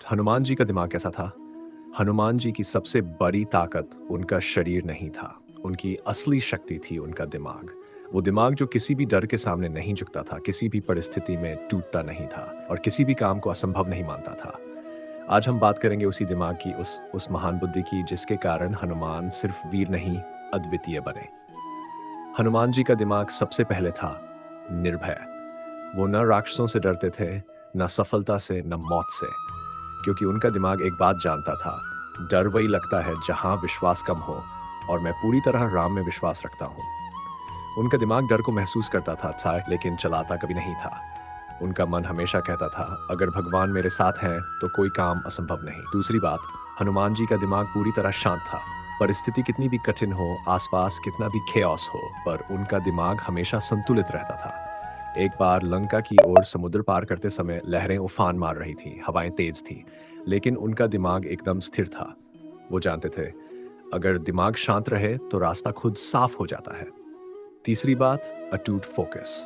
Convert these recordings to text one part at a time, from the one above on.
हनुमान जी का दिमाग कैसा था? हनुमान जी की सबसे बड़ी ताकत उनका शरीर नहीं था। उनकी असली शक्ति थी उनका दिमाग। वो दिमाग जो किसी भी डर के सामने नहीं झुकता था, किसी भी परिस्थिति में टूटता नहीं था और किसी भी काम को असंभव नहीं मानता था। आज हम बात करेंगे उसी दिमाग की, उस महान बुद्धि की जिसके कारण हनुमान सिर्फ वीर नहीं, अद्वितीय बने। हनुमान जी का दिमाग सबसे पहले था निर्भय। वो न राक्षसों से डरते थे, न सफलता से, न मौत से। क्योंकि उनका दिमाग एक बात जानता था, डर वही लगता है जहां विश्वास कम हो, और मैं पूरी तरह राम में विश्वास रखता हूँ। उनका दिमाग डर को महसूस करता था लेकिन चलाता कभी नहीं था। उनका मन हमेशा कहता था, अगर भगवान मेरे साथ हैं तो कोई काम असंभव नहीं। दूसरी बात, हनुमान जी का दिमाग पूरी तरह शांत था। परिस्थिति कितनी भी कठिन हो, आसपास कितना भी खेओस हो, पर उनका दिमाग हमेशा संतुलित रहता था। एक बार लंका की ओर समुद्र पार करते समय लहरें उफान मार रही थी, हवाएं तेज थी, लेकिन उनका दिमाग एकदम स्थिर था। वो जानते थे, अगर दिमाग शांत रहे तो रास्ता खुद साफ हो जाता है। तीसरी बात, अटूट फोकस।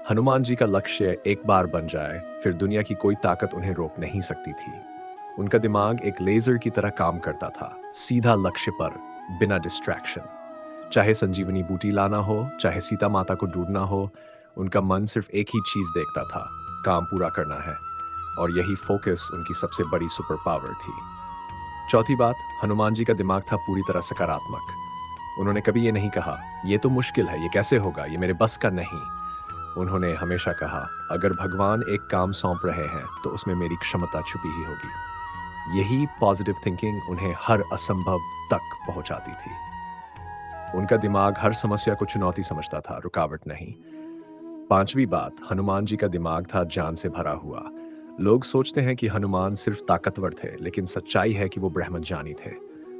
हनुमान जी का लक्ष्य एक बार बन जाए, फिर दुनिया की कोई ताकत उन्हें रोक नहीं सकती थी। उनका दिमाग एक लेजर की तरह काम करता था, सीधा लक्ष्य पर, बिना डिस्ट्रैक्शन। चाहे संजीवनी बूटी लाना हो, चाहे सीता माता को ढूंढना हो, उनका मन सिर्फ एक ही चीज देखता था, काम पूरा करना है। और यही फोकस उनकी सबसे बड़ी सुपर पावर थी। चौथी बात, हनुमान जी का दिमाग था पूरी तरह सकारात्मक। उन्होंने कभी ये नहीं कहा, ये तो मुश्किल है, ये कैसे होगा, ये मेरे बस का नहीं। उन्होंने हमेशा कहा, अगर भगवान एक काम सौंप रहे हैं तो उसमें मेरी क्षमता छुपी ही होगी। यही पॉजिटिव थिंकिंग उन्हें हर असंभव तक पहुंचाती थी। उनका दिमाग हर समस्या को चुनौती समझता था, रुकावट नहीं। पांचवी बात, हनुमान जी का दिमाग था जान से भरा हुआ। लोग सोचते हैं कि हनुमान सिर्फ ताकतवर थे, लेकिन सच्चाई है कि वो ब्रह्मज्ञानी थे।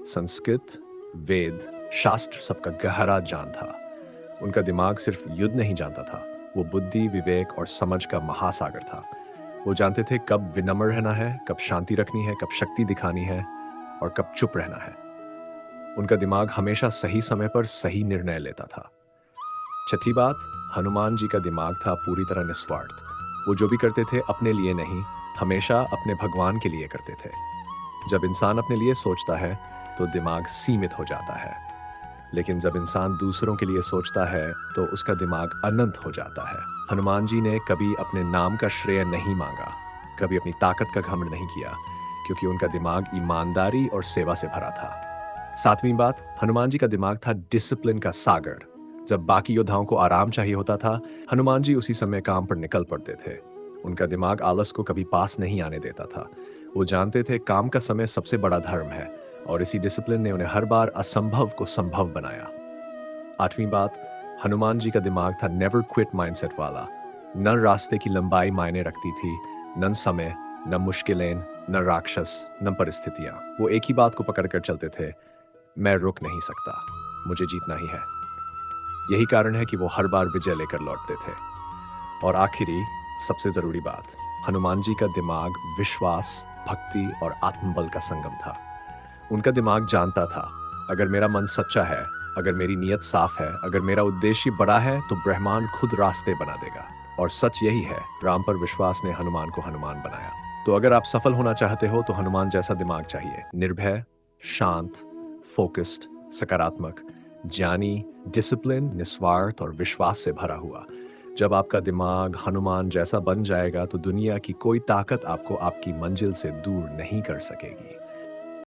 संस्कृत, वेद, शास्त्र सबका गहरा ज्ञान था। उनका दिमाग सिर्फ युद्ध नहीं जानता था, वो बुद्धि, विवेक और समझ का महासागर था। वो जानते थे कब विनम्र रहना है, कब शांति रखनी है, कब शक्ति दिखानी है और कब चुप रहना है। उनका दिमाग हमेशा सही समय पर सही निर्णय लेता था। छठी बात, हनुमान जी का दिमाग था पूरी तरह निस्वार्थ। वो जो भी करते थे अपने लिए नहीं, हमेशा अपने भगवान के लिए करते थे। जब इंसान अपने लिए सोचता है तो दिमाग सीमित हो जाता है, लेकिन जब इंसान दूसरों के लिए सोचता है तो उसका दिमाग अनंत हो जाता है। हनुमान जी ने कभी अपने नाम का श्रेय नहीं मांगा, कभी अपनी ताकत का घमंड नहीं किया, क्योंकि उनका दिमाग ईमानदारी और सेवा से भरा था। सातवीं बात, हनुमान जी का दिमाग था डिसिप्लिन का सागर। जब बाकी योद्धाओं को आराम चाहिए होता था, हनुमान जी उसी समय काम पर निकल पड़ते थे। उनका दिमाग आलस को कभी पास नहीं आने देता था। वो जानते थे काम का समय सबसे बड़ा धर्म है, और इसी डिसिप्लिन ने उन्हें हर बार असंभव को संभव बनाया। आठवीं बात, हनुमान जी का दिमाग था नेवर क्विट माइंडसेट वाला। न रास्ते की लंबाई मायने रखती थी, न समय, न मुश्किलें, न राक्षस, न परिस्थितियां। वो एक ही बात को पकड़कर चलते थे, मैं रुक नहीं सकता, मुझे जीतना ही है। यही कारण है कि वो हर बार विजय लेकर लौटते थे। और आखिरी, सबसे जरूरी बात, हनुमान जी का दिमाग विश्वास, भक्ति और आत्मबल का संगम था। उनका दिमाग जानता था, अगर मेरा मन सच्चा है, अगर मेरी नीयत साफ है, अगर मेरा उद्देश्य बड़ा है, तो ब्रह्मांड खुद रास्ते बना देगा। और सच यही है, राम पर विश्वास ने हनुमान को हनुमान बनाया। तो अगर आप सफल होना चाहते हो तो हनुमान जैसा दिमाग चाहिए, निर्भय, शांत, फोकस्ड, सकारात्मक, ज्ञानी, डिसिप्लिन, निस्वार्थ और विश्वास से भरा हुआ। जब आपका दिमाग हनुमान जैसा बन जाएगा तो दुनिया की कोई ताकत आपको आपकी मंजिल से दूर नहीं कर सकेगी।